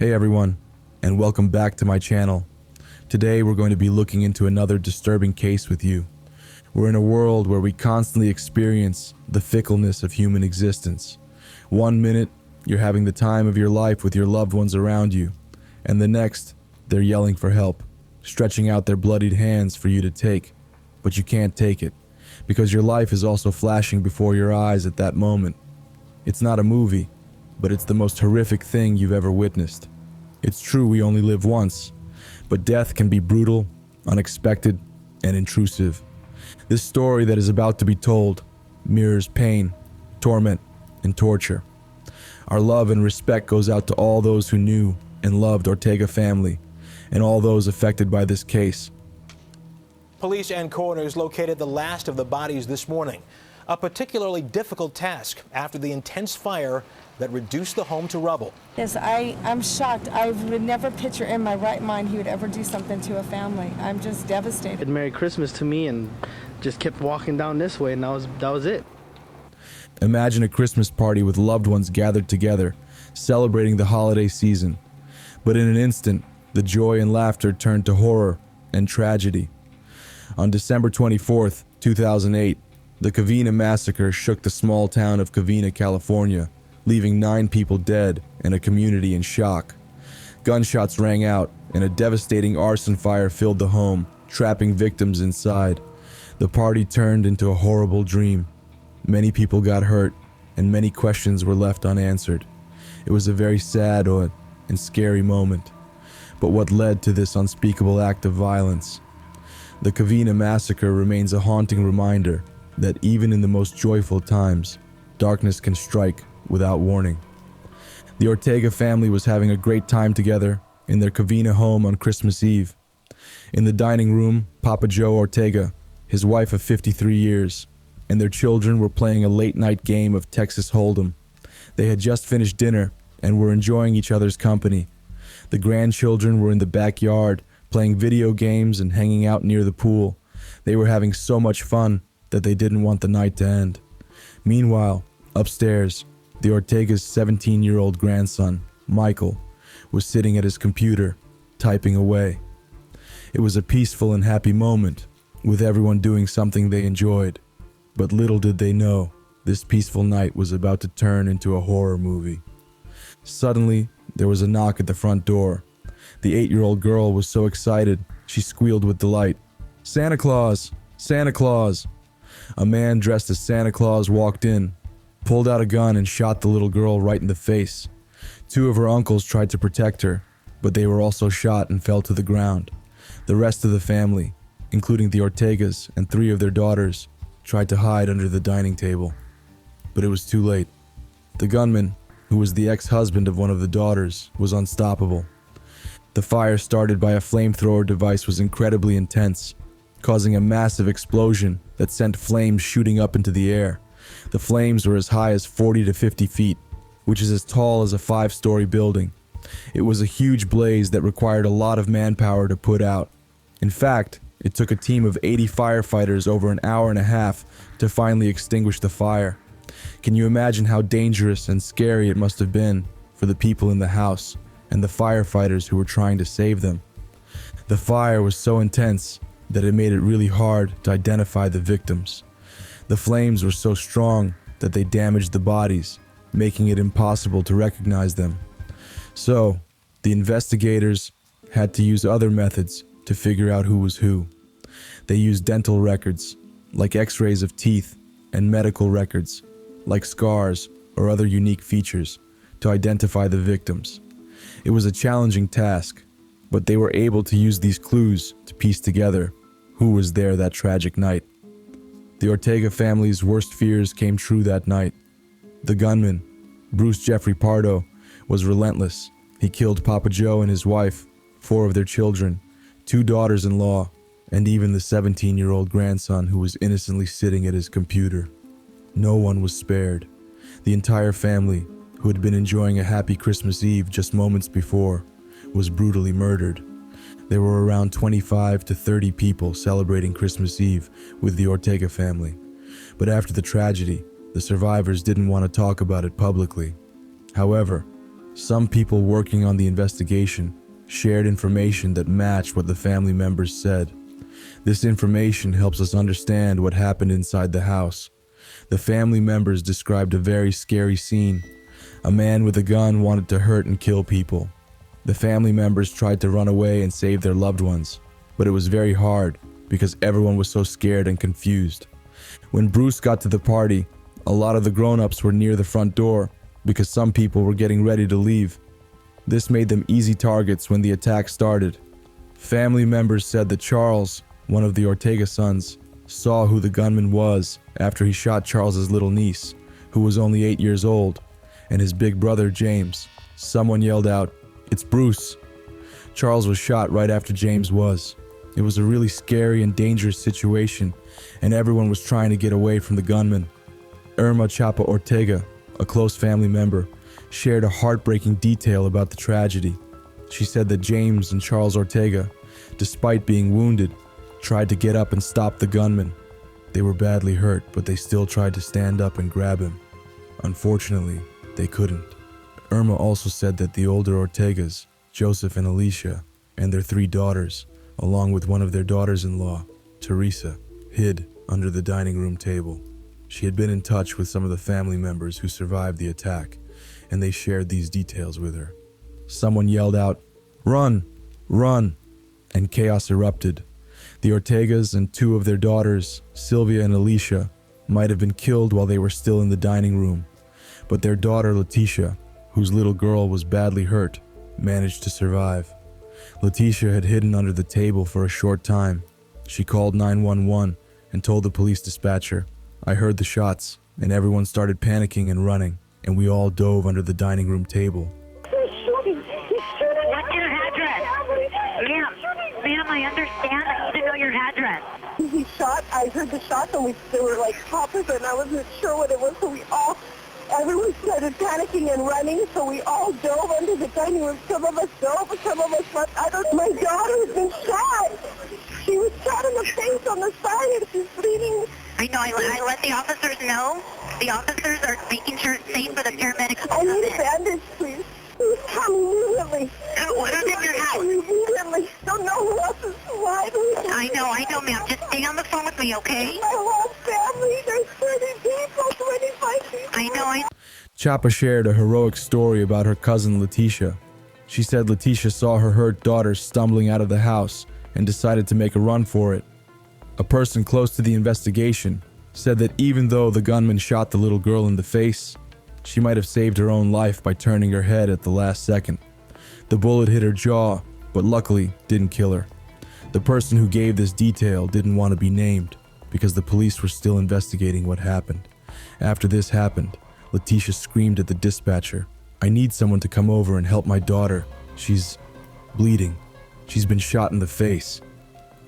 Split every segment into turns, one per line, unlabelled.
Hey everyone, and welcome back to my channel. Today we're going to be looking into another disturbing case with you. We're in a world where we constantly experience the fickleness of human existence. 1 minute, you're having the time of your life with your loved ones around you, and the next, they're yelling for help, stretching out their bloodied hands for you to take, but you can't take it, because your life is also flashing before your eyes at that moment. It's not a movie, but it's the most horrific thing you've ever witnessed. It's true we only live once, but death can be brutal, unexpected, and intrusive. This story that is about to be told mirrors pain, torment, and torture. Our love and respect goes out to all those who knew and loved Ortega family, and all those affected by this case.
Police and coroners located the last of the bodies this morning. A particularly difficult task after the intense fire that reduced the home to rubble.
Yes, I'm shocked. I would never picture in my right mind he would ever do something to a family. I'm just devastated.
Merry Christmas to me and just kept walking down this way, and that was it.
Imagine a Christmas party with loved ones gathered together, celebrating the holiday season. But in an instant, the joy and laughter turned to horror and tragedy. On December 24th, 2008, the Covina Massacre shook the small town of Covina, California, leaving 9 people dead and a community in shock. Gunshots rang out, and a devastating arson fire filled the home, trapping victims inside. The party turned into a horrible dream. Many people got hurt, and many questions were left unanswered. It was a very sad and scary moment. But what led to this unspeakable act of violence? The Covina Massacre remains a haunting reminder that even in the most joyful times, darkness can strike without warning. The Ortega family was having a great time together in their Covina home on Christmas Eve. In the dining room, Papa Joe Ortega, his wife of 53 years, and their children were playing a late-night game of Texas Hold'em. They had just finished dinner and were enjoying each other's company. The grandchildren were in the backyard, playing video games and hanging out near the pool. They were having so much fun that they didn't want the night to end. Meanwhile, upstairs, the Ortega's 17-year-old grandson, Michael, was sitting at his computer, typing away. It was a peaceful and happy moment, with everyone doing something they enjoyed. But little did they know, this peaceful night was about to turn into a horror movie. Suddenly, there was a knock at the front door. The 8-year-old girl was so excited, she squealed with delight. "Santa Claus! Santa Claus!" A man dressed as Santa Claus walked in, pulled out a gun and shot the little girl right in the face. 2 of her uncles tried to protect her, but they were also shot and fell to the ground. The rest of the family, including the Ortegas and 3 of their daughters, tried to hide under the dining table. But it was too late. The gunman, who was the ex-husband of one of the daughters, was unstoppable. The fire started by a flamethrower device was incredibly intense, causing a massive explosion that sent flames shooting up into the air. The flames were as high as 40 to 50 feet, which is as tall as a 5-story building. It was a huge blaze that required a lot of manpower to put out. In fact, it took a team of 80 firefighters over an hour and a half to finally extinguish the fire. Can you imagine how dangerous and scary it must have been for the people in the house and the firefighters who were trying to save them? The fire was so intense that it made it really hard to identify the victims. The flames were so strong that they damaged the bodies, making it impossible to recognize them. So, the investigators had to use other methods to figure out who was who. They used dental records, like x-rays of teeth, and medical records, like scars or other unique features, to identify the victims. It was a challenging task, but they were able to use these clues to piece together who was there that tragic night. The Ortega family's worst fears came true that night. The gunman, Bruce Jeffrey Pardo, was relentless. He killed Papa Joe and his wife, 4 of their children, 2 daughters-in-law, and even the 17-year-old grandson who was innocently sitting at his computer. No one was spared. The entire family, who had been enjoying a happy Christmas Eve just moments before, was brutally murdered. There were around 25 to 30 people celebrating Christmas Eve with the Ortega family. But after the tragedy, the survivors didn't want to talk about it publicly. However, Some people working on the investigation shared information that matched what the family members said. This information helps us understand what happened inside the house. The family members described a very scary scene. A man with a gun wanted to hurt and kill people. The family members tried to run away and save their loved ones, but it was very hard because everyone was so scared and confused. When Bruce got to the party, a lot of the grown-ups were near the front door because some people were getting ready to leave. This made them easy targets when the attack started. Family members said that Charles, one of the Ortega sons, saw who the gunman was after he shot Charles's little niece, who was only 8 years old, and his big brother James. Someone yelled out, "It's Bruce." Charles was shot right after James was. It was a really scary and dangerous situation, and everyone was trying to get away from the gunman. Irma Chapa Ortega, a close family member, shared a heartbreaking detail about the tragedy. She said that James and Charles Ortega, despite being wounded, tried to get up and stop the gunman. They were badly hurt, but they still tried to stand up and grab him. Unfortunately, they couldn't. Irma also said that the older Ortegas, Joseph and Alicia, and their 3 daughters, along with one of their daughters-in-law, Teresa, hid under the dining room table. She had been in touch with some of the family members who survived the attack, and they shared these details with her. Someone yelled out, "Run! Run!" and chaos erupted. The Ortegas and 2 of their daughters, Sylvia and Alicia, might have been killed while they were still in the dining room, but their daughter Letitia, whose little girl was badly hurt, managed to survive. Letitia had hidden under the table for a short time. She called 911 and told the police dispatcher, "I heard the shots," and everyone started panicking and running, and we all dove under the dining room table.
He's shooting. He's shooting.
What's your address? Ma'am, I understand. I need to know your address.
He shot. I heard the shots, and they were like poppers, and I wasn't sure what it was, so everyone started panicking and running, so we all dove under the dining room. Some of us dove, some of us left. My daughter has been shot. She was shot in the face on the side, and she's bleeding.
I know. I let the officers know. The officers are making sure it's safe for the paramedics to
I
come
need a
in.
bandage, please. Please come immediately.
Who's in your house?
Immediately. Don't know who else is alive.
I know, ma'am. Just stay on the phone with me, okay?
My whole family, there's 30 people, 25 people.
I know.
Chapa shared a heroic story about her cousin Letitia. She said Letitia saw her hurt daughter stumbling out of the house and decided to make a run for it. A person close to the investigation said that even though the gunman shot the little girl in the face, she might have saved her own life by turning her head at the last second. The bullet hit her jaw, but luckily didn't kill her. The person who gave this detail didn't want to be named because the police were still investigating what happened. After this happened, Letitia screamed at the dispatcher, "I need someone to come over and help my daughter. She's bleeding. She's been shot in the face."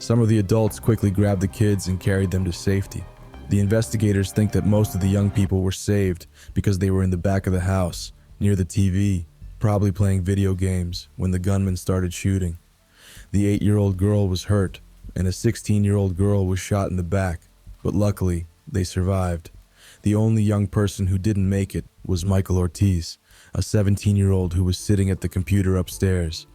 Some of the adults quickly grabbed the kids and carried them to safety. The investigators think that most of the young people were saved because they were in the back of the house, near the TV, probably playing video games when the gunman started shooting. The 8-year-old girl was hurt, and a 16-year-old girl was shot in the back, but luckily, they survived. The only young person who didn't make it was Michael Ortiz, a 17-year-old who was sitting at the computer upstairs.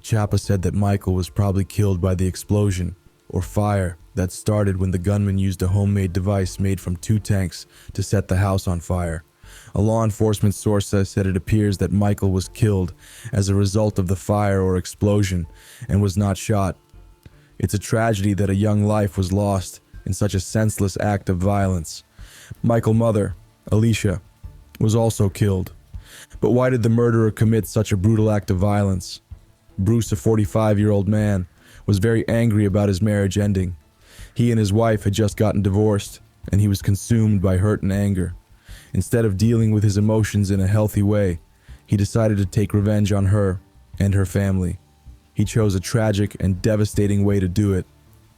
Chapa said that Michael was probably killed by the explosion, or fire, that started when the gunman used a homemade device made from 2 tanks to set the house on fire. A law enforcement source said it appears that Michael was killed as a result of the fire or explosion and was not shot. It's a tragedy that a young life was lost in such a senseless act of violence. Michael's mother, Alicia, was also killed. But why did the murderer commit such a brutal act of violence? Bruce, a 45-year-old man, was very angry about his marriage ending. He and his wife had just gotten divorced, and he was consumed by hurt and anger. Instead of dealing with his emotions in a healthy way, he decided to take revenge on her and her family. He chose a tragic and devastating way to do it,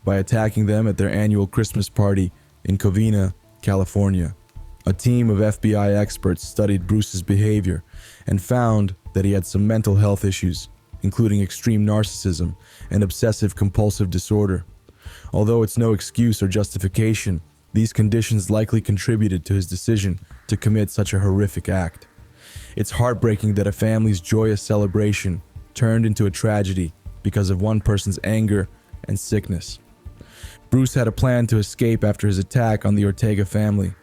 by attacking them at their annual Christmas party in Covina, California. A team of FBI experts studied Bruce's behavior and found that he had some mental health issues, including extreme narcissism and obsessive-compulsive disorder. Although it's no excuse or justification, these conditions likely contributed to his decision to commit such a horrific act. It's heartbreaking that a family's joyous celebration turned into a tragedy because of one person's anger and sickness. Bruce had a plan to escape after his attack on the Ortega family.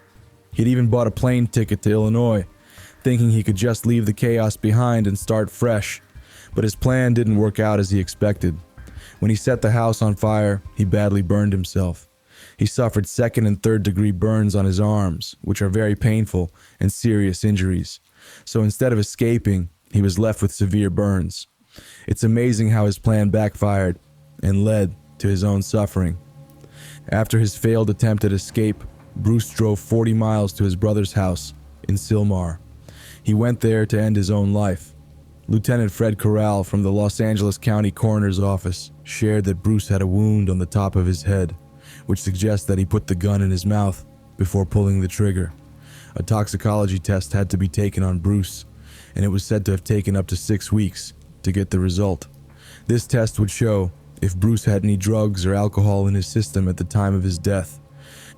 He'd even bought a plane ticket to Illinois, thinking he could just leave the chaos behind and start fresh. But his plan didn't work out as he expected. When he set the house on fire, he badly burned himself. He suffered second and third degree burns on his arms, which are very painful and serious injuries. So instead of escaping, he was left with severe burns. It's amazing how his plan backfired and led to his own suffering. After his failed attempt at escape, Bruce drove 40 miles to his brother's house in Sylmar. He went there to end his own life. Lieutenant Fred Corral from the Los Angeles County Coroner's Office shared that Bruce had a wound on the top of his head, which suggests that he put the gun in his mouth before pulling the trigger. A toxicology test had to be taken on Bruce, and it was said to have taken up to 6 weeks to get the result. This test would show if Bruce had any drugs or alcohol in his system at the time of his death.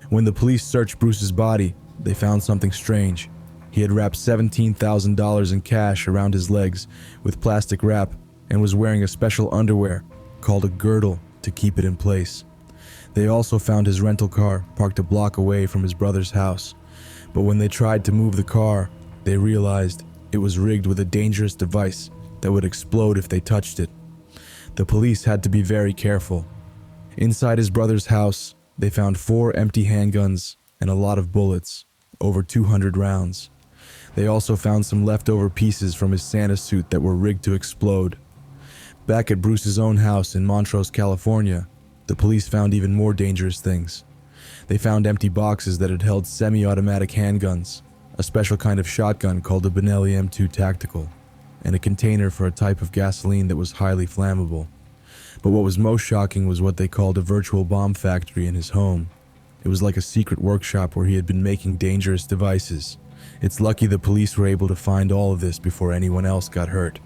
When the police searched Bruce's body, they found something strange. He had wrapped $17,000 in cash around his legs with plastic wrap and was wearing a special underwear called a girdle to keep it in place. They also found his rental car parked a block away from his brother's house. But when they tried to move the car, they realized it was rigged with a dangerous device that would explode if they touched it. The police had to be very careful. Inside his brother's house, they found 4 empty handguns and a lot of bullets, over 200 rounds. They also found some leftover pieces from his Santa suit that were rigged to explode. Back at Bruce's own house in Montrose, California, the police found even more dangerous things. They found empty boxes that had held semi-automatic handguns, a special kind of shotgun called a Benelli M2 Tactical, and a container for a type of gasoline that was highly flammable. But what was most shocking was what they called a virtual bomb factory in his home. It was like a secret workshop where he had been making dangerous devices. It's lucky the police were able to find all of this before anyone else got hurt.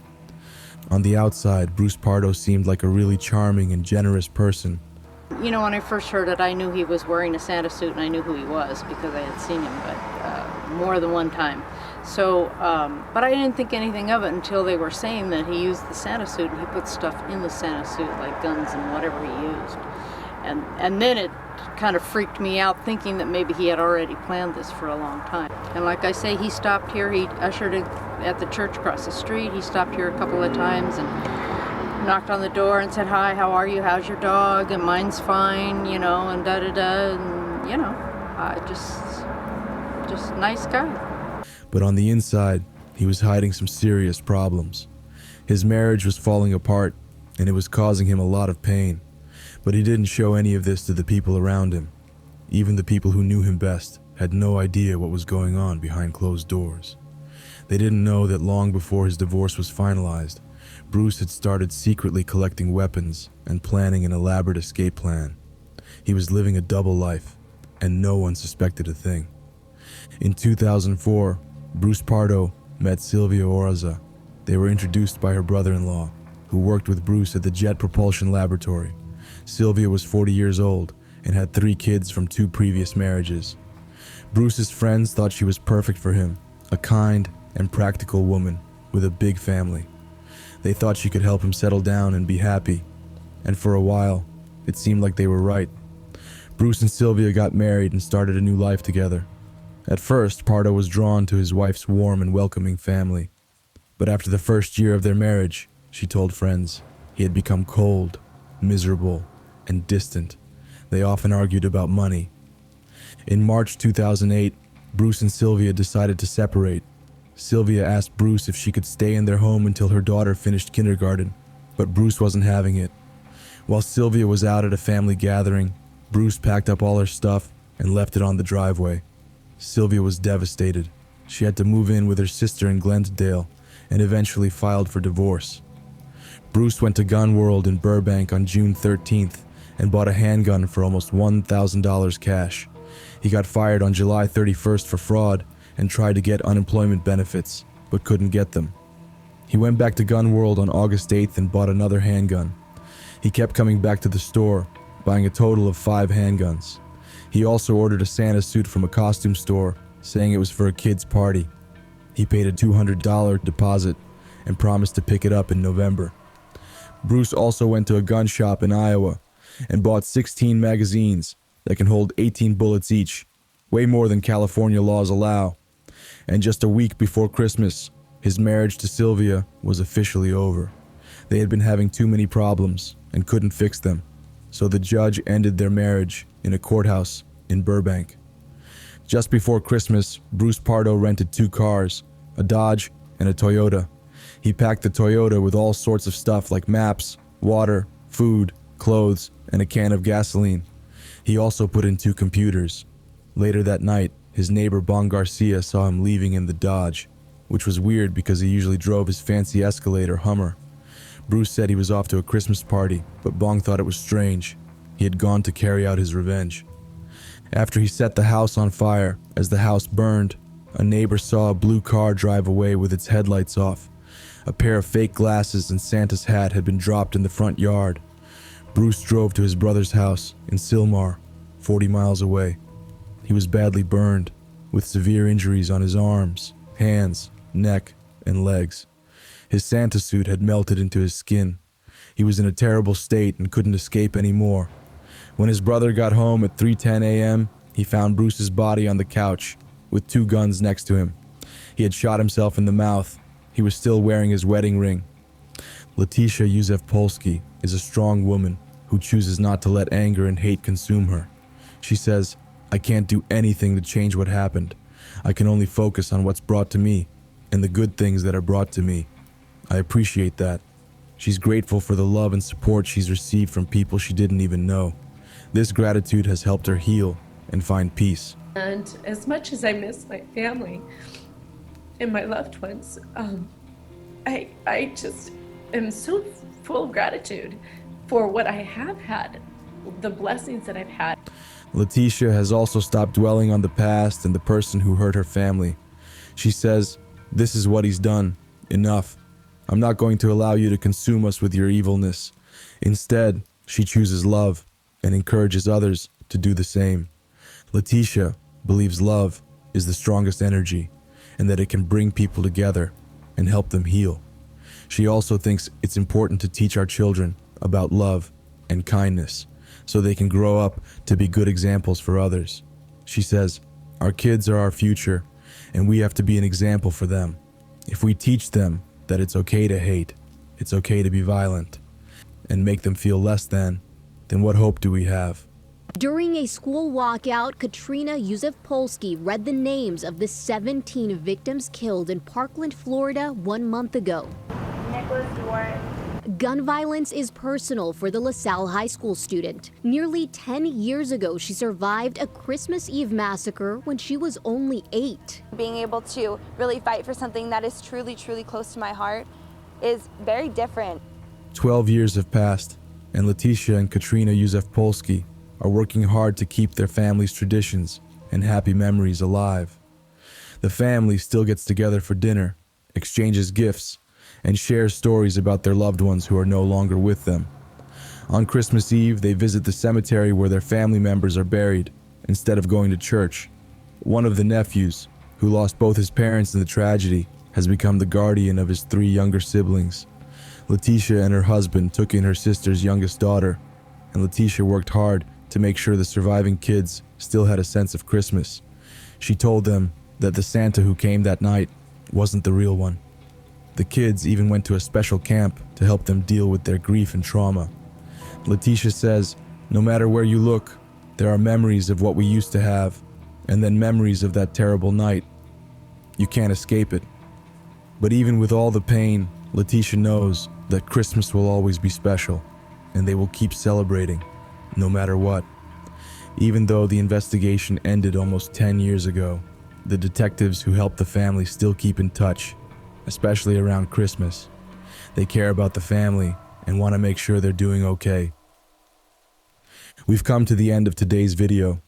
On the outside, Bruce Pardo seemed like a really charming and generous person.
You know, when I first heard it, I knew he was wearing a Santa suit and I knew who he was because I had seen him, but more than one time. So, but I didn't think anything of it until they were saying that he used the Santa suit and he put stuff in the Santa suit, like guns and whatever he used. And then it kind of freaked me out thinking that maybe he had already planned this for a long time. And like I say, he stopped here, he ushered it at the church across the street, he stopped here a couple of times and knocked on the door and said, "Hi, how are you? How's your dog?" And "Mine's fine," you know, and da-da-da, and, you know, just nice guy.
But on the inside, he was hiding some serious problems. His marriage was falling apart, and it was causing him a lot of pain. But he didn't show any of this to the people around him. Even the people who knew him best had no idea what was going on behind closed doors. They didn't know that long before his divorce was finalized, Bruce had started secretly collecting weapons and planning an elaborate escape plan. He was living a double life, and no one suspected a thing. In 2004, Bruce Pardo met Sylvia Ortega. They were introduced by her brother-in-law, who worked with Bruce at the Jet Propulsion Laboratory. Sylvia was 40 years old and had 3 kids from 2 previous marriages. Bruce's friends thought she was perfect for him, a kind and practical woman with a big family. They thought she could help him settle down and be happy, and for a while, it seemed like they were right. Bruce and Sylvia got married and started a new life together. At first, Pardo was drawn to his wife's warm and welcoming family. But after the first year of their marriage, she told friends, he had become cold, miserable, and distant. They often argued about money. In March 2008, Bruce and Sylvia decided to separate. Sylvia asked Bruce if she could stay in their home until her daughter finished kindergarten, but Bruce wasn't having it. While Sylvia was out at a family gathering, Bruce packed up all her stuff and left it on the driveway. Sylvia was devastated. She had to move in with her sister in Glendale and eventually filed for divorce. Bruce went to Gun World in Burbank on June 13th and bought a handgun for almost $1,000 cash. He got fired on July 31st for fraud and tried to get unemployment benefits, but couldn't get them. He went back to Gun World on August 8th and bought another handgun. He kept coming back to the store, buying a total of 5 handguns. He also ordered a Santa suit from a costume store, saying it was for a kid's party. He paid a $200 deposit and promised to pick it up in November. Bruce also went to a gun shop in Iowa and bought 16 magazines that can hold 18 bullets each, way more than California laws allow. And just a week before Christmas, his marriage to Sylvia was officially over. They had been having too many problems and couldn't fix them, so the judge ended their marriage in a courthouse in Burbank. Just before Christmas, Bruce Pardo rented 2 cars, a Dodge and a Toyota. He packed the Toyota with all sorts of stuff like maps, water, food, clothes, and a can of gasoline. He also put in 2 computers. Later that night, his neighbor Bong Garcia saw him leaving in the Dodge, which was weird because he usually drove his fancy Escalade or Hummer. Bruce said he was off to a Christmas party, but Bong thought it was strange. He had gone to carry out his revenge. After he set the house on fire, as the house burned, a neighbor saw a blue car drive away with its headlights off. A pair of fake glasses and Santa's hat had been dropped in the front yard. Bruce drove to his brother's house in Sylmar, 40 miles away. He was badly burned, with severe injuries on his arms, hands, neck, and legs. His Santa suit had melted into his skin. He was in a terrible state and couldn't escape anymore. When his brother got home at 3:10 a.m., he found Bruce's body on the couch, with 2 guns next to him. He had shot himself in the mouth. He was still wearing his wedding ring. Letitia Józef-Polsky is a strong woman who chooses not to let anger and hate consume her. She says, "I can't do anything to change what happened. I can only focus on what's brought to me and the good things that are brought to me. I appreciate that." She's grateful for the love and support she's received from people she didn't even know. This gratitude has helped her heal and find peace.
And as much as I miss my family and my loved ones, I just am so full of gratitude for what I have had, the blessings that I've had.
Letitia has also stopped dwelling on the past and the person who hurt her family. She says, "This is what he's done. Enough. I'm not going to allow you to consume us with your evilness." Instead, she chooses love and encourages others to do the same. Letitia believes love is the strongest energy and that it can bring people together and help them heal. She also thinks it's important to teach our children about love and kindness so they can grow up to be good examples for others. She says, "Our kids are our future, and we have to be an example for them. If we teach them that it's okay to hate, it's okay to be violent, and make them feel less than, then what hope do we have?"
During a school walkout, Katrina Józef-Polsky read the names of the 17 victims killed in Parkland, Florida 1 month ago. Gun violence is personal for the LaSalle High School student. Nearly 10 years ago, she survived a Christmas Eve massacre when she was only 8.
Being able to really fight for something that is truly, truly close to my heart is very different.
12 years have passed, and Letitia and Katrina Józef-Polsky are working hard to keep their family's traditions and happy memories alive. The family still gets together for dinner, exchanges gifts, and shares stories about their loved ones who are no longer with them. On Christmas Eve, they visit the cemetery where their family members are buried, instead of going to church. One of the nephews, who lost both his parents in the tragedy, has become the guardian of his 3 younger siblings. Letitia and her husband took in her sister's youngest daughter, and Letitia worked hard to make sure the surviving kids still had a sense of Christmas. She told them that the Santa who came that night wasn't the real one. The kids even went to a special camp to help them deal with their grief and trauma. Letitia says, "No matter where you look, there are memories of what we used to have, and then memories of that terrible night. You can't escape it." But even with all the pain, Letitia knows that Christmas will always be special, and they will keep celebrating, no matter what. Even though the investigation ended almost 10 years ago, the detectives who helped the family still keep in touch, especially around Christmas. They care about the family and want to make sure they're doing okay. We've come to the end of today's video.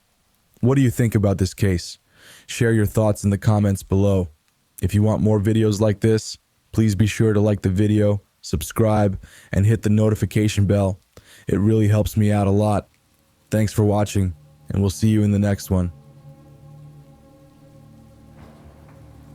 What do you think about this case? Share your thoughts in the comments below. If you want more videos like this, please be sure to like the video, subscribe, and hit the notification bell. It really helps me out a lot. Thanks for watching, and we'll see you in the next one.